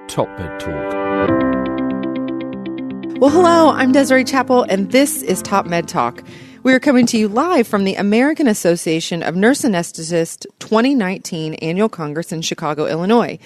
Top Med Talk. Well, hello, I'm Desiree Chappell, and this is Top Med Talk. We are coming to you live from the American Association of Nurse Anaesthetists 2019 Annual Congress in Chicago, Illinois.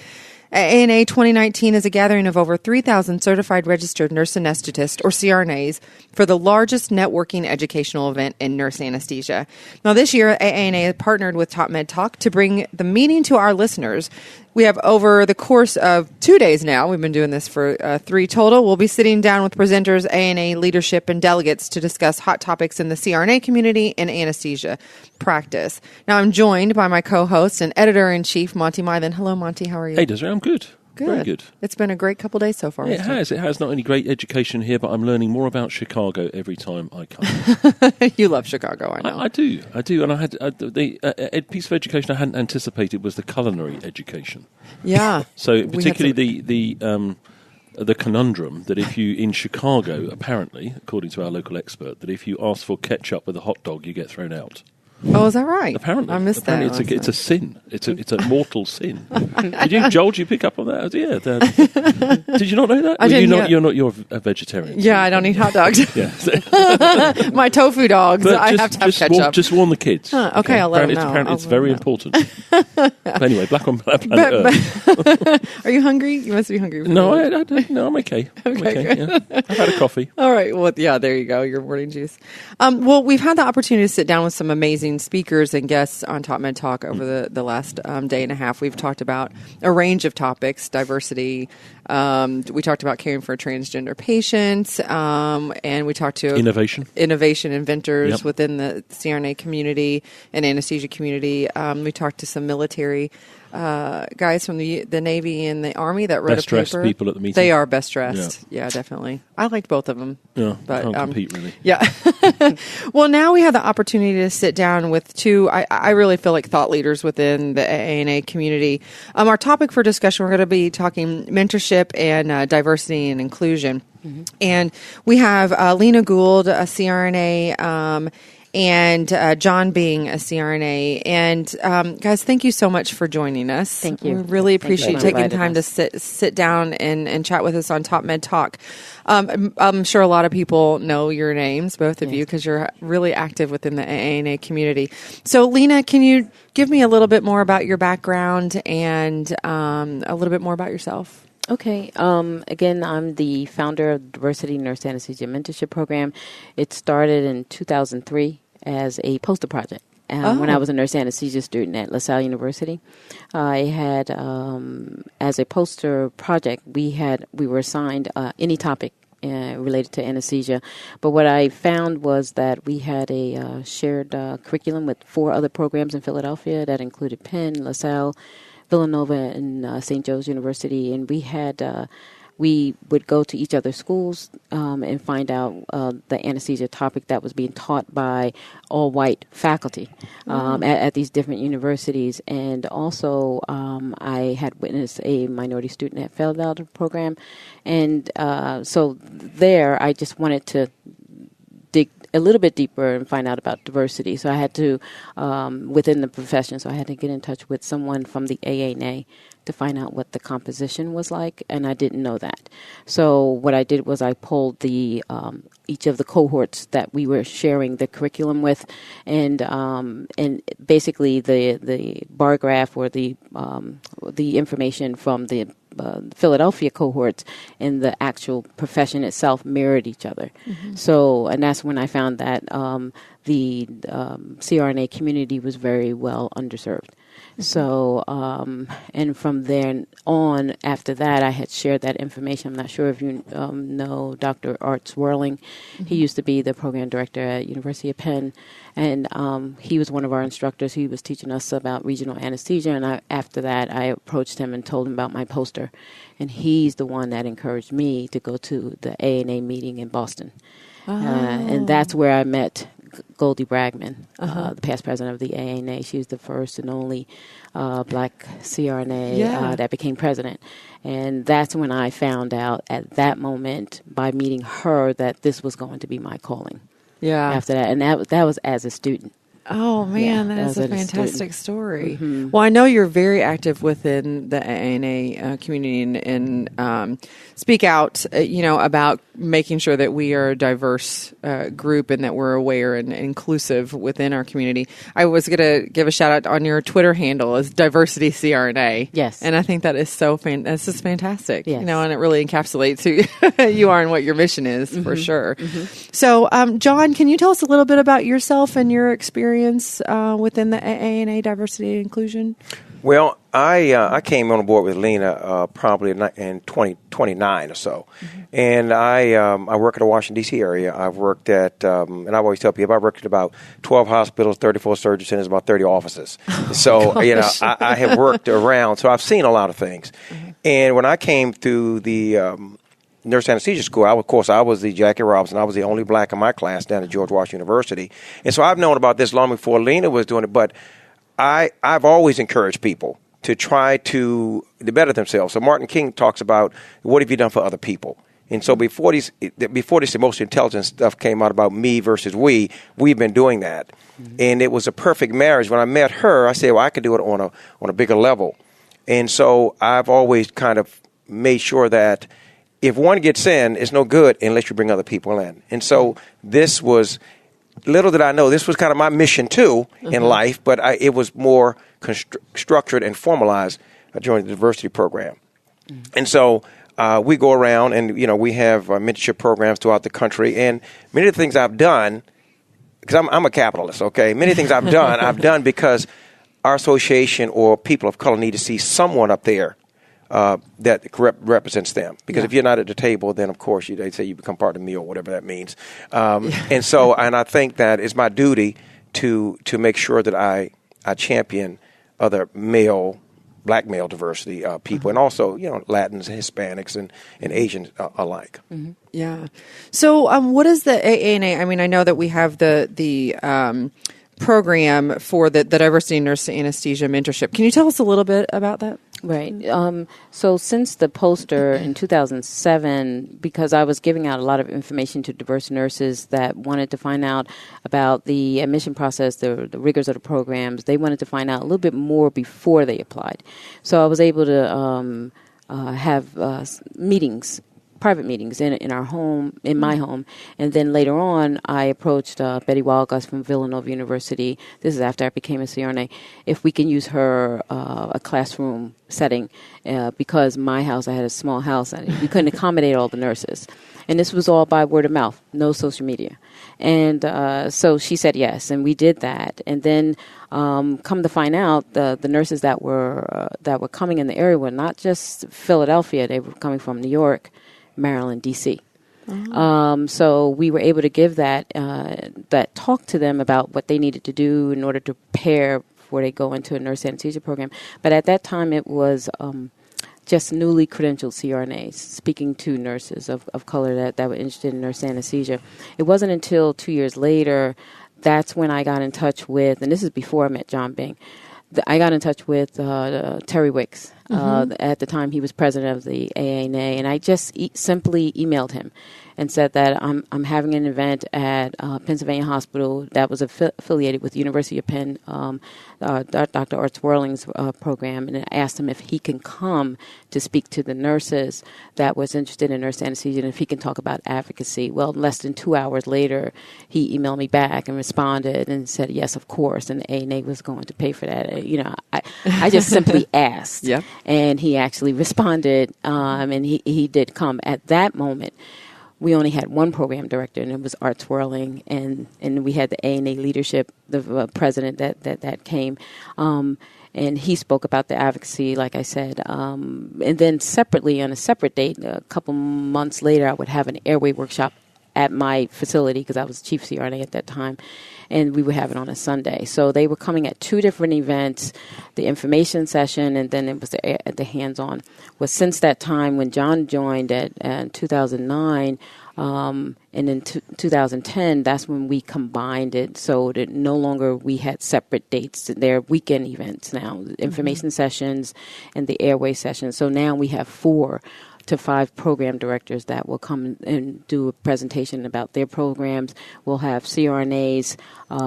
AANA 2019 is a gathering of over 3,000 certified registered nurse anesthetists, or CRNAs, for the largest networking educational event in nurse anesthesia. Now, this year, AANA has partnered with Top Med Talk to bring the meeting to our listeners. We have, over the course of 2 days now, we've been doing this for 3 total, we'll be sitting down with presenters, AANA leadership, and delegates to discuss hot topics in the CRNA community and anesthesia practice. Now, I'm joined by my co-host and editor-in-chief, Monty Mythen. Hello, Monty. How are you? Hey, Desiree. I'm good. Good. Very good. It's been a great couple days so far. Yeah, it has not only great education here, but I'm learning more about Chicago every time I come. You love Chicago, I know. I do. And I had the piece of education I hadn't anticipated was the culinary education. Yeah. So particularly the conundrum that if you, in Chicago, apparently, according to our local expert, that if you ask for ketchup with a hot dog, you get thrown out. Oh, is that right? Apparently. I missed that. It's a sin. It's a mortal sin. Joel, did you pick up on that? Yeah. Did you not know that? I didn't. You're a vegetarian. Yeah, I don't eat hot dogs. Yeah. My tofu dogs, I have to have ketchup. Just warn the kids. Okay, I'll let them know. Apparently it's very important. Anyway, Black on Planet Earth. Are you hungry? You must be hungry. No, I'm okay. Okay, yeah. I've had a coffee. All right. Well, yeah, there you go. Your morning juice. Well, we've had the opportunity to sit down with some amazing speakers and guests on Top Med Talk over the last day and a half. We've talked about a range of topics: diversity. We talked about caring for transgender patients, and we talked to innovation inventors within the CRNA community and anesthesia community. We talked to some military guys from the Navy and the Army that wrote best a paper. Best dressed people at the meeting. They are best dressed. Yeah, definitely. I liked both of them. Yeah, but can't compete really. Yeah. Well, now we have the opportunity to sit down with two, I really feel like thought leaders within the AANA community. Our topic for discussion, we're going to be talking mentorship and diversity and inclusion. Mm-hmm. And we have Lena Gould, a CRNA, and JBing, a CRNA. And guys, thank you so much for joining us. Thank you. We really appreciate taking time us. to sit down and chat with us on Top Med Talk. I'm sure a lot of people know your names, both of you, because you're really active within the AANA community. So, Lena, can you give me a little bit more about your background and a little bit more about yourself? Okay. Again, I'm the founder of the Diversity Nurse Anesthesia Mentorship Program. It started in 2003 as a poster project. When I was a nurse anesthesia student at LaSalle University, I had, as a poster project, we were assigned any topic related to anesthesia. But what I found was that we had a shared curriculum with 4 other programs in Philadelphia that included Penn, LaSalle, Villanova, and St. Joe's University, and we would go to each other's schools and find out the anesthesia topic that was being taught by all-white faculty at these different universities. And also, I had witnessed a minority student that failed out of the program. And so there, I just wanted to dig a little bit deeper and find out about diversity. So I had to, within the profession, so I had to get in touch with someone from the AANA to find out what the composition was like, and I didn't know that. So what I did was I pulled each of the cohorts that we were sharing the curriculum with, and basically the bar graph or the information from the Philadelphia cohorts and the actual profession itself mirrored each other. Mm-hmm. So, and that's when I found that the CRNA community was very well underserved. Mm-hmm. So, and from there on, after that, I had shared that information. I'm not sure if you know Dr. Art Swerling. Mm-hmm. He used to be the program director at University of Penn, and he was one of our instructors. He was teaching us about regional anesthesia, and after that, I approached him and told him about my poster, and he's the one that encouraged me to go to the AANA meeting in Boston. And that's where I met Goldie Bragman, the past president of the AANA. She was the first and only black CRNA that became president. And that's when I found out at that moment, by meeting her, that this was going to be my calling. Yeah. After that. And that was as a student. Oh, man, Yeah, that is as a a fantastic student. story. Mm-hmm. Well, I know you're very active within the AANA community and speak out, about making sure that we are a diverse group and that we're aware and inclusive within our community. I was going to give a shout out on your Twitter handle as Diversity CRNA. Yes. And I think that is that's just fantastic. Yes. And it really encapsulates who you are and what your mission is for sure. Mm-hmm. So, John, can you tell us a little bit about yourself and your experience within the AANA Diversity and Inclusion? Well, I came on board with Lena probably in 2009 or so, and I work in the Washington D.C. area. I've worked at, and I always tell people, I've worked at about 12 hospitals, 34 surgery centers, about 30 offices. So I have worked around, so I've seen a lot of things. And when I came through the nurse anesthesia school, of course, I was the Jackie Robinson. I was the only black in my class down at George Washington University. And so I've known about this long before Lena was doing it. But I've always encouraged people to try to better themselves. So Martin King talks about, what have you done for other people? And so before this emotional intelligence stuff came out about me versus we've been doing that. Mm-hmm. And it was a perfect marriage. When I met her, I said, well, I could do it on a bigger level. And so I've always kind of made sure that if one gets in, it's no good unless you bring other people in. And so this was, little did I know, this was kind of my mission too in life, but it was more structured and formalized during the diversity program. And so we go around and, we have mentorship programs throughout the country. And many of the things I've done, because I'm a capitalist, okay? Many things I've done because our association or people of color need to see someone up there that represents them. Because if you're not at the table, then of course they say you become part of the meal, whatever that means. And so, and I think that it's my duty to make sure that I champion other black male diversity people, and also Latins, Hispanics, and Asians alike. Mm-hmm. Yeah. So, what is the AANA? I mean, I know that we have the program for the Diversity Nurse Anesthesia Mentorship. Can you tell us a little bit about that? Right. So since the poster in 2007, because I was giving out a lot of information to diverse nurses that wanted to find out about the admission process, the rigors of the programs, they wanted to find out a little bit more before they applied. So I was able to have meetings, private meetings in our home, in my home. And then later on, I approached Betty Walgus from Villanova University. This is after I became a CRNA. If we can use her a classroom setting, because my house, I had a small house, and we couldn't accommodate all the nurses. And this was all by word of mouth, no social media. And so she said yes, and we did that. And then come to find out, the nurses that were coming in the area were not just Philadelphia; they were coming from New York, Maryland, D.C. So we were able to give that talk to them about what they needed to do in order to prepare before they go into a nurse anesthesia program. But at that time, it was just newly credentialed CRNAs speaking to nurses of color that were interested in nurse anesthesia. It wasn't until 2 years later that's when I got in touch with, and this is before I met JBing, I got in touch with Terry Wicks. At the time, he was president of the AANA, and I just simply emailed him and said that I'm having an event at Pennsylvania Hospital that was affiliated with the University of Penn, Dr. Art Swirling's program, and I asked him if he can come to speak to the nurses that was interested in nurse anesthesia and if he can talk about advocacy. Well, less than 2 hours later, he emailed me back and responded and said, yes, of course, and the AANA was going to pay for that. I just simply asked, and he actually responded, and he did come. At that moment, we only had one program director, and it was Art Swirling, and we had the AANA leadership, the president that came, and he spoke about the advocacy, like I said. And then separately, on a separate date, a couple months later, I would have an airway workshop at my facility because I was chief CRNA at that time, and we would have it on a Sunday. So they were coming at two different events, the information session, and then it was the hands-on. Well, since that time, when John joined in 2009, and in 2010, that's when we combined it so that no longer we had separate dates. They're weekend events now, information sessions and the airway sessions. So now we have 4 to 5 program directors that will come and do a presentation about their programs. We'll have CRNAs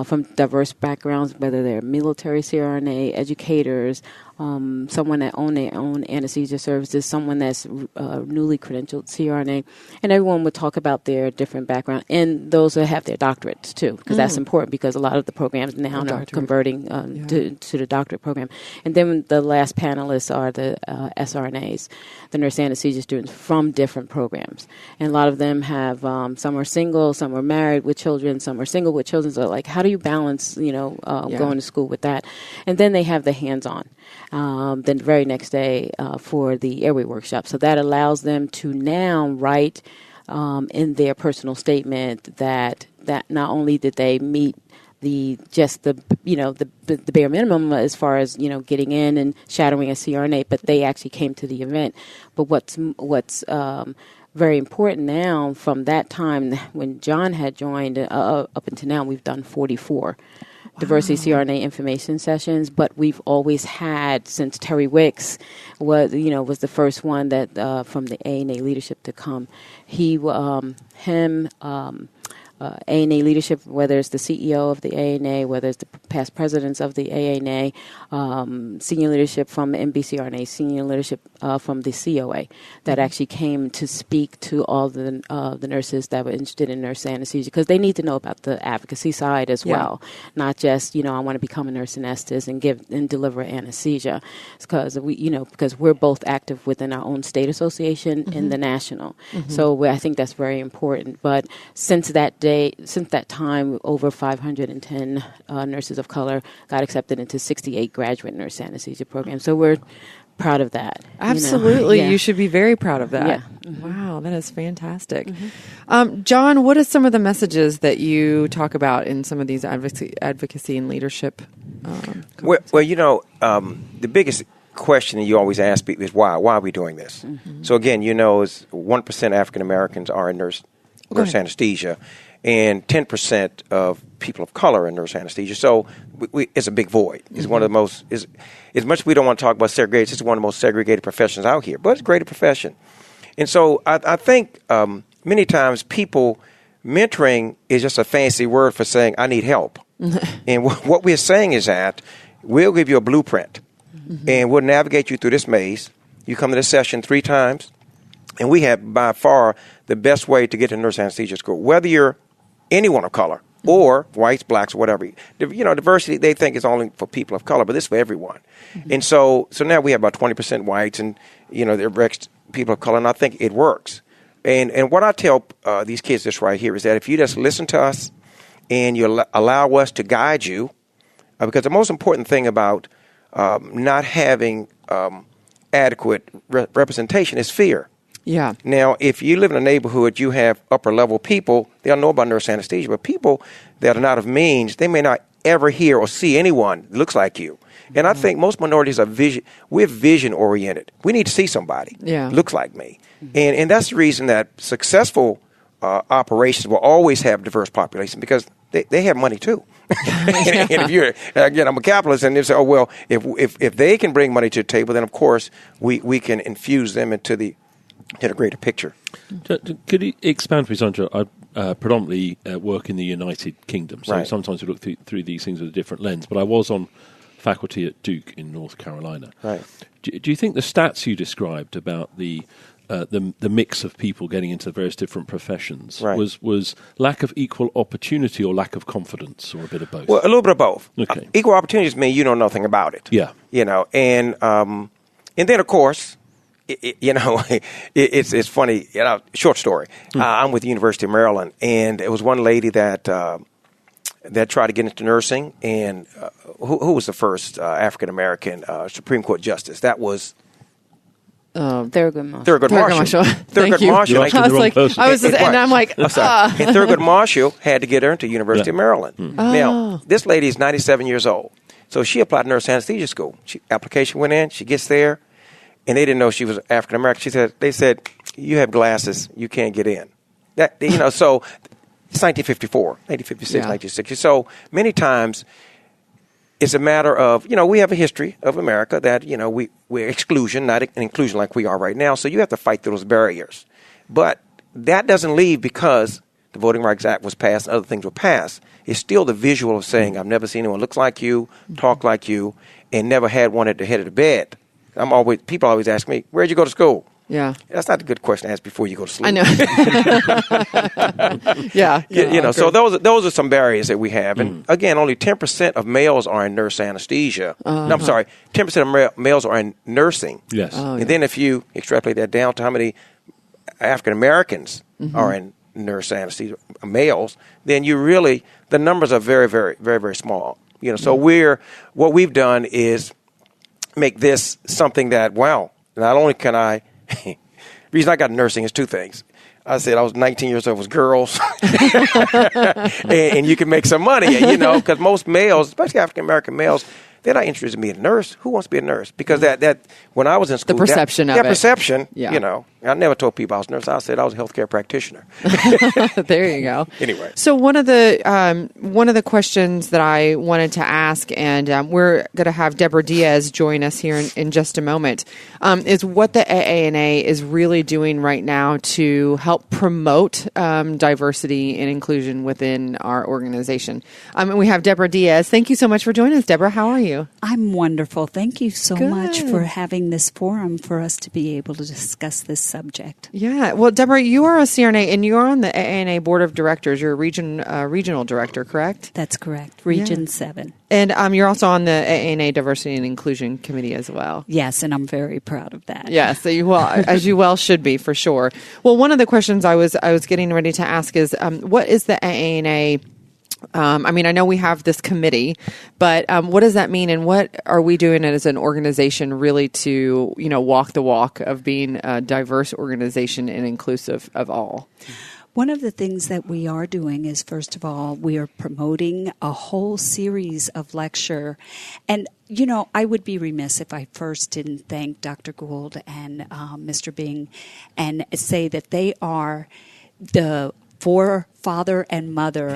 from diverse backgrounds, whether they're military CRNA, educators, someone that own their own anesthesia services, someone that's newly credentialed CRNA, and everyone would talk about their different background, and those that have their doctorates too, because that's important, because a lot of the programs now are converting to the doctorate program. And then the last panelists are the SRNAs, the nurse anesthesia students from different programs, and a lot of them have some are single, some are married with children, some are single with children. So like, how do you balance, going to school with that? And then they have the hands-on. Then the very next day for the airway workshop. So that allows them to now write in their personal statement that not only did they meet the bare minimum as far as getting in and shadowing a CRNA, but they actually came to the event. But what's very important now, from that time when John had joined up until now, we've done 44 diversity CRNA information sessions, but we've always had, since Terry Wicks was the first one that from the AANA leadership to come. AANA leadership, whether it's the CEO of the AANA, whether it's the past presidents of the AANA, senior leadership from the MBCRNA, senior leadership from the COA, that actually came to speak to all the nurses that were interested in nurse anesthesia, because they need to know about the advocacy side as well, not just I want to become a nurse anesthetist and give and deliver anesthesia, because we're both active within our own state association and the national. So I think that's very important. But since that time, over 510 nurses of color got accepted into 68 graduate nurse anesthesia programs. So we're proud of that. Absolutely. You should be very proud of that. Yeah. Wow, that is fantastic. John, what are some of the messages that you talk about in some of these advocacy and leadership? The biggest question that you always ask people is why? Why are we doing this? So again, is 1% African Americans are in nurse anesthesia, and 10% of people of color in nurse anesthesia. So it's a big void. It's one of the most, as much as we don't want to talk about segregation, it's one of the most segregated professions out here, but it's a great profession. And so I think many times mentoring is just a fancy word for saying, I need help. And what we're saying is that we'll give you a blueprint, and we'll navigate you through this maze. You come to this session 3 times, and we have by far the best way to get to nurse anesthesia school, whether you're anyone of color or whites, blacks, whatever. Diversity, they think is only for people of color, but this is for everyone. And so now we have about 20% whites and, the rest people of color, and I think it works. And what I tell these kids this right here is that if you just listen to us and you allow us to guide you, because the most important thing about not having adequate representation is fear. Yeah. Now, if you live in a neighborhood, you have upper-level people, they'll know about nurse anesthesia, but people that are not of means, they may not ever hear or see anyone that looks like you. And I think most minorities we're vision-oriented. We need to see somebody looks like me. And that's the reason that successful operations will always have diverse population, because they have money too. And if you're, again, I'm a capitalist, and they say, oh, well, if they can bring money to the table, then of course we can infuse them into the greater picture. Could you expand, please, on I predominantly work in the United Kingdom, so sometimes we look through these things with a different lens, but I was on faculty at Duke in North Carolina. Right. Do you think the stats you described about the mix of people getting into various different professions was lack of equal opportunity or lack of confidence, or a bit of both? Well, a little bit of both. Okay. Equal opportunities mean you know nothing about it. Yeah. And then, of course, it's funny. Short story. I'm with the University of Maryland, and it was one lady that tried to get into nursing, and who was the first African American Supreme Court justice? That was Thurgood Marshall. Thurgood Marshall. I'm like, and Thurgood Marshall had to get her into University of Maryland. Now, this lady is 97 years old, so she applied to nurse anesthesia school. Application went in. She gets there. And they didn't know she was African American. They said, you have glasses, you can't get in. So it's 1954, 1956, 1960. So many times it's a matter of, we have a history of America that, we're exclusion, not an inclusion like we are right now. So you have to fight through those barriers. But that doesn't leave because the Voting Rights Act was passed and other things were passed. It's still the visual of saying, I've never seen anyone looks like you, talk like you, and never had one at the head of the bed. People always ask me, where'd you go to school? Yeah. That's not a good question to ask before you go to sleep. I know. Yeah. So those are some barriers that we have. And again, only 10% of males are in nurse anesthesia. No, I'm sorry, 10% of males are in nursing. Yes. And then if you extrapolate that down to how many African Americans are in nurse anesthesia, males, then the numbers are very, very, very, very small. So what we've done is make this something that, wow, not only can I, the reason I got nursing is two things. I said I was 19 years old, was girls, and you can make some money, because most males, especially African American males, they're not interested in being a nurse. Who wants to be a nurse? Because that when I was in school, the perception of it. Perception, I never told people I was a nurse. I said I was a healthcare practitioner. There you go. Anyway, so one of the questions that I wanted to ask, and we're going to have Debra Diaz join us here in just a moment, is what the AANA is really doing right now to help promote diversity and inclusion within our organization. And we have Debra Diaz. Thank you so much for joining us, Debra. How are you? I'm wonderful. Thank you so much for having this forum for us to be able to discuss this subject. Yeah. Well, Debra, you are a CRNA and you are on the AANA Board of Directors. You're a regional director, correct? That's correct. Region 7. And you're also on the AANA Diversity and Inclusion Committee as well. Yes, and I'm very proud of that. Yes, as you well should be, for sure. Well, one of the questions I was getting ready to ask is, what is the AANA? I know we have this committee, but what does that mean, and what are we doing as an organization really to, walk the walk of being a diverse organization and inclusive of all? One of the things that we are doing is, first of all, we are promoting a whole series of lecture. And, I would be remiss if I first didn't thank Dr. Gould and Mr. Bing and say that they are the forefather and mother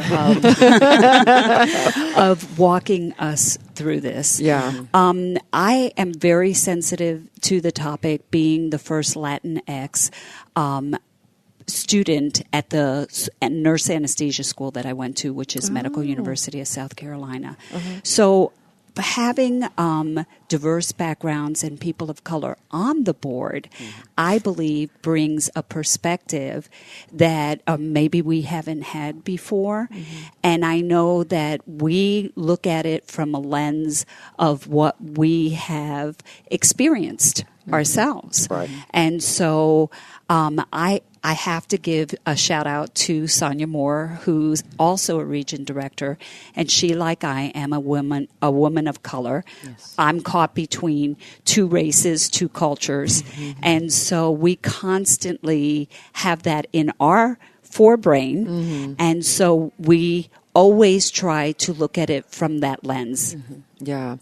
of walking us through this. Yeah. I am very sensitive to the topic, being the first Latinx student at the nurse anesthesia school that I went to, which is Medical University of South Carolina. So having diverse backgrounds and people of color on the board, I believe, brings a perspective that maybe we haven't had before. And I know that we look at it from a lens of what we have experienced ourselves. Right. And so I have to give a shout out to Sonia Moore, who's also a region director, and she, like I am, a woman of color. Yes. I'm caught between two races, two cultures, and so we constantly have that in our forebrain, and so we always try to look at it from that lens. Yeah.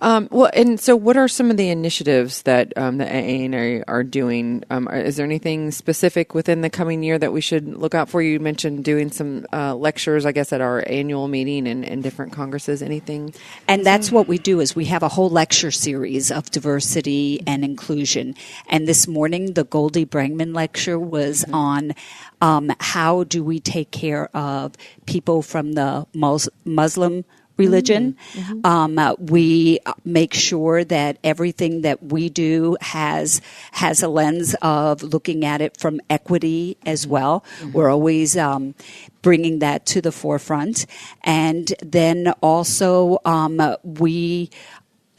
Well, and so what are some of the initiatives that the AANA are doing? Is there anything specific within the coming year that we should look out for? You mentioned doing some lectures, I guess, at our annual meeting and different congresses. Anything? And that's what we do, is we have a whole lecture series of diversity and inclusion. And this morning, the Goldie Brangman lecture was on how do we take care of people from the Muslim religion. We make sure that everything that we do has a lens of looking at it from equity as well. We're always bringing that to the forefront. And then also we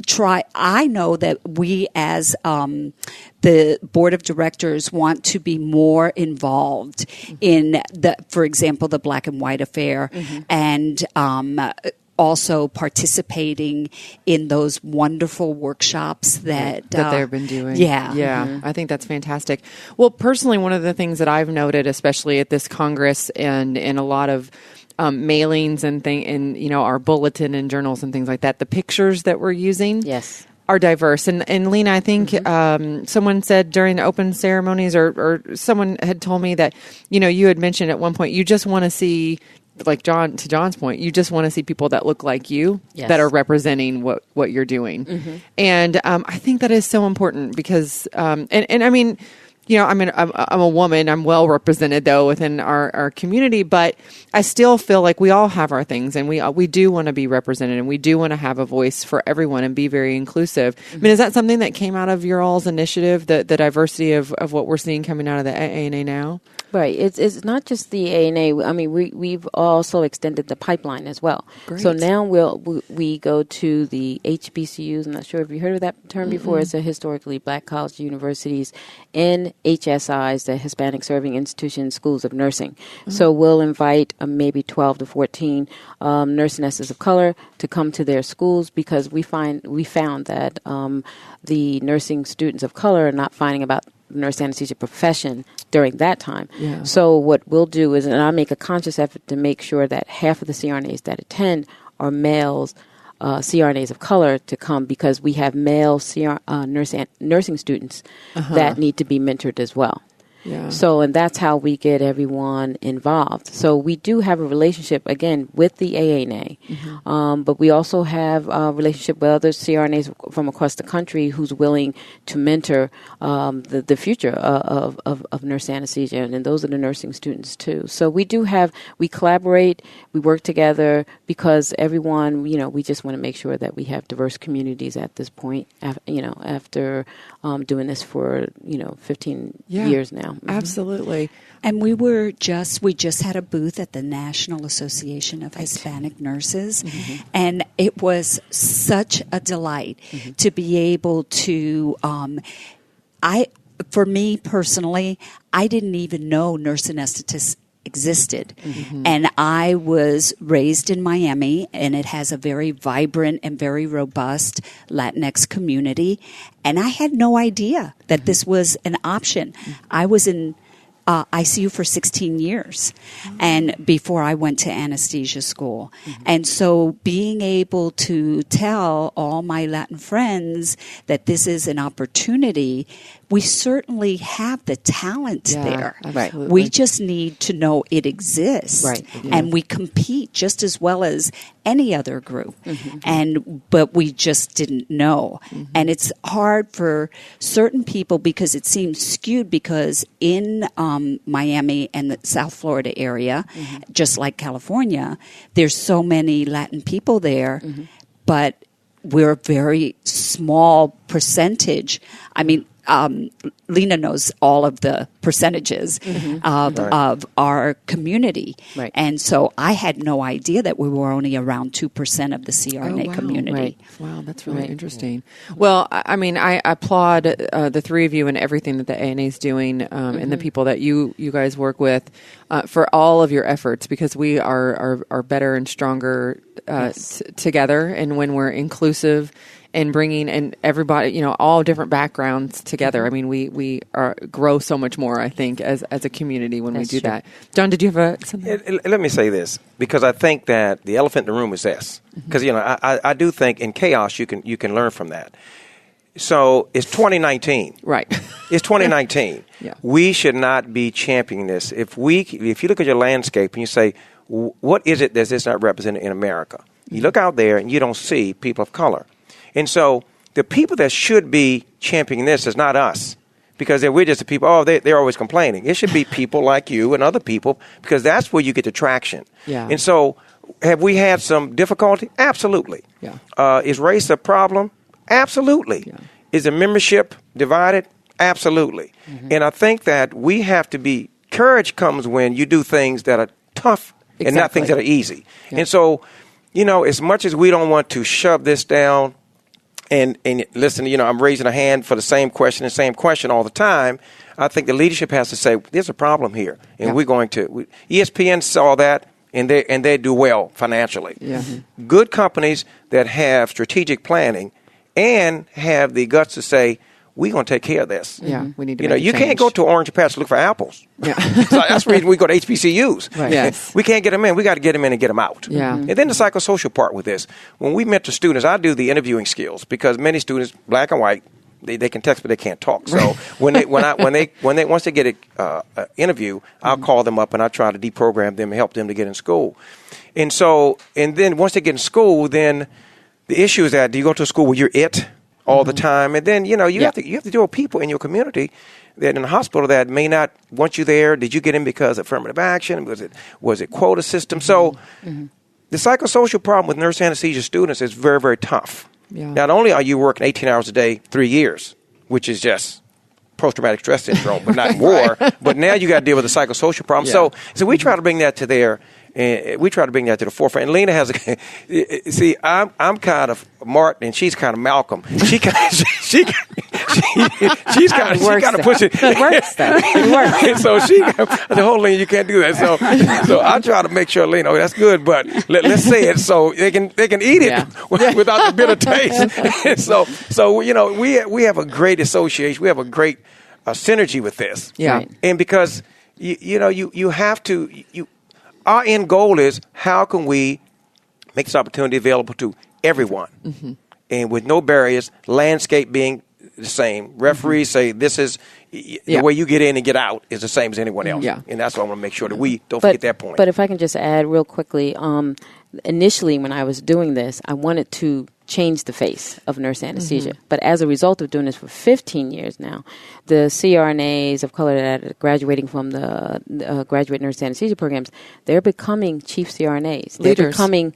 try. I know that we as the board of directors want to be more involved in for example, the Black and White Affair, and also participating in those wonderful workshops that they've been doing. Yeah. I think that's fantastic. Well, personally, one of the things that I've noted, especially at this Congress and in a lot of mailings and our bulletin and journals and things like that, the pictures that we're using are diverse. And Lena, I think someone said during the open ceremonies, or someone had told me that, you had mentioned at one point, you just want to see like to John's point, you just want to see people that look like you, that are representing what you're doing. Mm-hmm. And I think that is so important because, and I mean, I'm a woman. I'm well represented though within our community, but I still feel like we all have our things, and we do want to be represented, and we do want to have a voice for everyone and be very inclusive. Mm-hmm. I mean, is that something that came out of your all's initiative, the diversity of what we're seeing coming out of the AANA now? Right. It's not just the AANA. I mean, we've also extended the pipeline as well. Great. So now we go to the HBCUs. I'm not sure if you heard of that term before. It's a historically black college universities and HSIs, the Hispanic Serving Institutions, schools of nursing. Mm-hmm. So we'll invite maybe 12 to 14 nurse anesthetists of color to come to their schools, because we found that the nursing students of color are not finding about nurse anesthesia profession during that time. Yeah. So what we'll do is, and I make a conscious effort to make sure that half of the CRNAs that attend are males, CRNAs of color, to come, because we have male nursing students that need to be mentored as well. Yeah. So, and that's how we get everyone involved. So we do have a relationship, again, with the AANA, but we also have a relationship with other CRNAs from across the country who's willing to mentor the future of nurse anesthesia, and those are the nursing students too. So we collaborate, we work together, because everyone, we just want to make sure that we have diverse communities at this point, after doing this for, 15 years now. Mm-hmm. Absolutely. And we just had a booth at the National Association of Hispanic Nurses, and it was such a delight to be able to, for me personally, I didn't even know nurse anesthetists existed. And I was raised in Miami, and it has a very vibrant and very robust Latinx community. And I had no idea that this was an option. I was in ICU for 16 years and before I went to anesthesia school. And so being able to tell all my Latin friends that this is an opportunity, we certainly have the talent there. Absolutely. We just need to know it exists. Right. And we compete just as well as any other group. But we just didn't know. And it's hard for certain people because it seems skewed, because in Miami and the South Florida area, just like California, there's so many Latin people there, but we're a very small percentage. I mean, Lena knows all of the percentages of our community. Right. And so I had no idea that we were only around 2% of the CRNA community. Right. Wow, that's really interesting. Well, I mean, I applaud the three of you and everything that the AANA is doing, and the people that you guys work with for all of your efforts, because we are better and stronger together, and when we're inclusive and bringing and everybody, all different backgrounds together. I mean, we grow so much more, I think, as a community when we do that. John, did you have something? Let me say this, because I think that the elephant in the room is this. Because I do think in chaos you can learn from that. So it's 2019, right? It's 2019. Yeah. We should not be championing this. If you look at your landscape and you say, what is it that is not represented in America? You look out there and you don't see people of color. And so the people that should be championing this is not us, because we're just the people, they're always complaining. It should be people like you and other people, because that's where you get the traction. Yeah. And so have we had some difficulty? Absolutely. Yeah. Is race a problem? Absolutely. Yeah. Is the membership divided? Absolutely. And I think that we have to be, courage comes when you do things that are tough and not things that are easy. Yeah. And so, as much as we don't want to shove this down, and listen, I'm raising a hand for the same question all the time. I think the leadership has to say, there's a problem here, and we're going to. ESPN saw that, and they do well financially. Yeah. Good companies that have strategic planning and have the guts to say, we're going to take care of this. Yeah, we need to. You can't go to Orange Patch to look for apples. Yeah, so that's the reason we go to HBCUs. Right. Yes, we can't get them in. We got to get them in and get them out. Yeah, and then the psychosocial part with this. When we mentor students, I do the interviewing skills, because many students, black and white, they can text, but they can't talk. So once they get an interview, I'll call them up and I try to deprogram them and help them to get in school. And then once they get in school, then the issue is that do you go to a school where you're it all the time? And then, you have to deal with people in your community that in the hospital that may not want you there. Did you get in because of affirmative action? Was it quota system? So the psychosocial problem with nurse anesthesia students is very, very tough. Yeah. Not only are you working 18 hours a day, 3 years, which is just post-traumatic stress syndrome, but not war, but now you got to deal with the psychosocial problem. Yeah. So we try to bring that to the forefront. And Lena has see, I'm kind of Martin and she's kind of Malcolm. She's kind of pushing. It works though. It works. So the whole Lena, you can't do that. So I try to make sure Lena, that's good, but let's say it so they can eat it without the bitter taste. so we have a great association. We have a great synergy with this. Yeah. Right. And because you have to our end goal is how can we make this opportunity available to everyone, and with no barriers, landscape being the same. Referees say this is the way you get in and get out is the same as anyone else. Yeah. And that's why I want to make sure that we don't forget that point. But if I can just add real quickly, initially when I was doing this, I wanted to change the face of nurse anesthesia. But as a result of doing this for 15 years now, the CRNAs of color that are graduating from the graduate nurse anesthesia programs, they're becoming chief CRNAs. They're becoming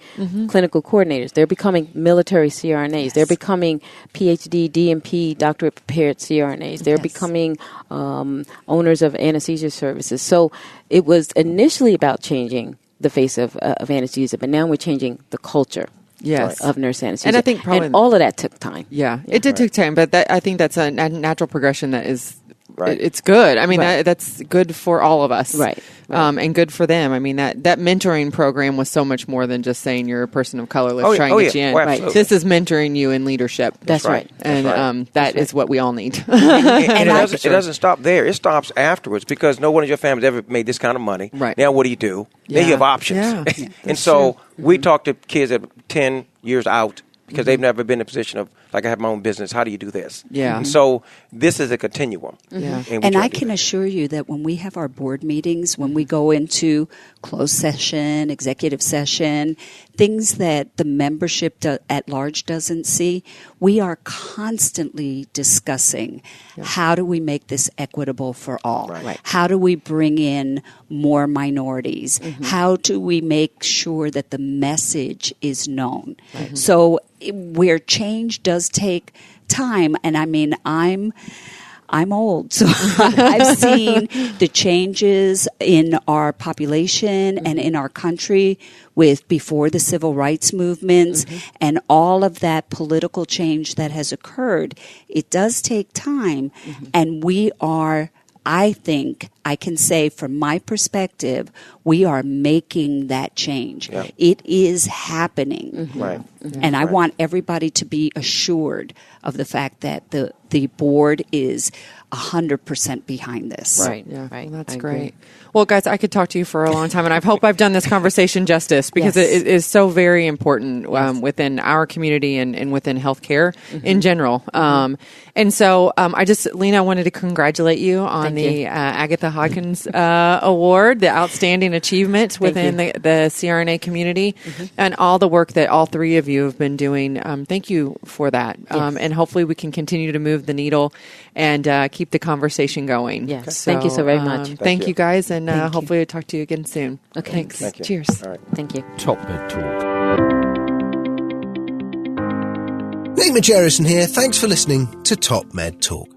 clinical coordinators. They're becoming military CRNAs. Yes. They're becoming PhD, DMP, doctorate prepared CRNAs. They're becoming owners of anesthesia services. So it was initially about changing the face of anesthesia, but now we're changing the culture. Yes, of nurse anesthesia, and I think probably all of that took time. Yeah, it did take time, but I think that's a natural progression that is. Right. It's good. I mean, that's good for all of us, right? And good for them. I mean, that mentoring program was so much more than just saying you're a person of color. Let's try and get you in. Right. This is mentoring you in leadership. That's right. And that is what we all need. and it doesn't stop there. It stops afterwards because no one in your family has ever made this kind of money. Right. Now, what do you do? Now you have options. Yeah. And so we talk to kids at 10 years out because they've never been in a position of, like, I have my own business. How do you do this? Yeah. And so this is a continuum. Yeah. And I can assure you that when we have our board meetings, when we go into closed session, executive session, things that the membership at large doesn't see, we are constantly discussing how do we make this equitable for all? Right. How do we bring in more minorities? How do we make sure that the message is known? So where change does take time, and I mean, I'm old, so I've seen the changes in our population and in our country with before the civil rights movements and all of that political change that has occurred. It does take time, and we are, I think I can say from my perspective, we are making that change. Yeah. It is happening. Right. And I want everybody to be assured of the fact that the board is 100% behind this. Right. Yeah. Right. Well, that's great. Well, guys, I could talk to you for a long time, and I hope I've done this conversation justice because it is so very important within our community and within healthcare in general. And so Lena, I wanted to congratulate you on the Agatha Hodgins Award, the outstanding achievement within the CRNA community, and all the work that all three of you have been doing. Thank you for that. And hopefully we can continue to move the needle and keep the conversation going. Yes. So, thank you so very much. Thank you guys, and hopefully we'll talk to you again soon. Okay. Thanks. Thank you. Cheers. All right. Thank you. Top Med Talk. Nate Majerison here. Thanks for listening to Top Med Talk.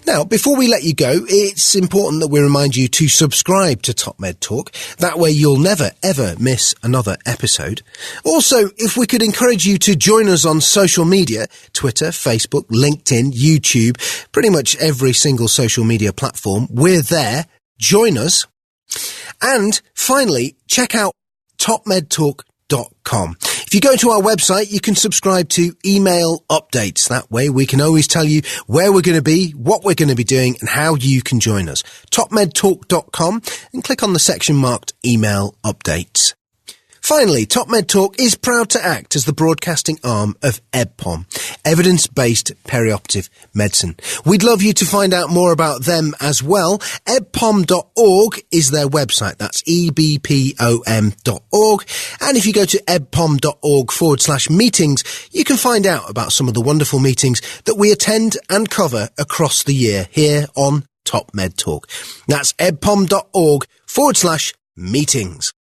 Now, before we let you go, it's important that we remind you to subscribe to Top Med Talk. That way you'll never, ever miss another episode. Also, if we could encourage you to join us on social media, Twitter, Facebook, LinkedIn, YouTube, pretty much every single social media platform, we're there. Join us. And finally, check out topmedtalk.com. If you go to our website, you can subscribe to email updates. That way we can always tell you where we're going to be, what we're going to be doing, and how you can join us. topmedtalk.com and click on the section marked email updates. Finally, Top Med Talk is proud to act as the broadcasting arm of EBPOM, Evidence-Based Perioperative Medicine. We'd love you to find out more about them as well. ebpom.org is their website. That's ebpom.org. And if you go to ebpom.org/meetings, you can find out about some of the wonderful meetings that we attend and cover across the year here on Top Med Talk. That's ebpom.org/meetings.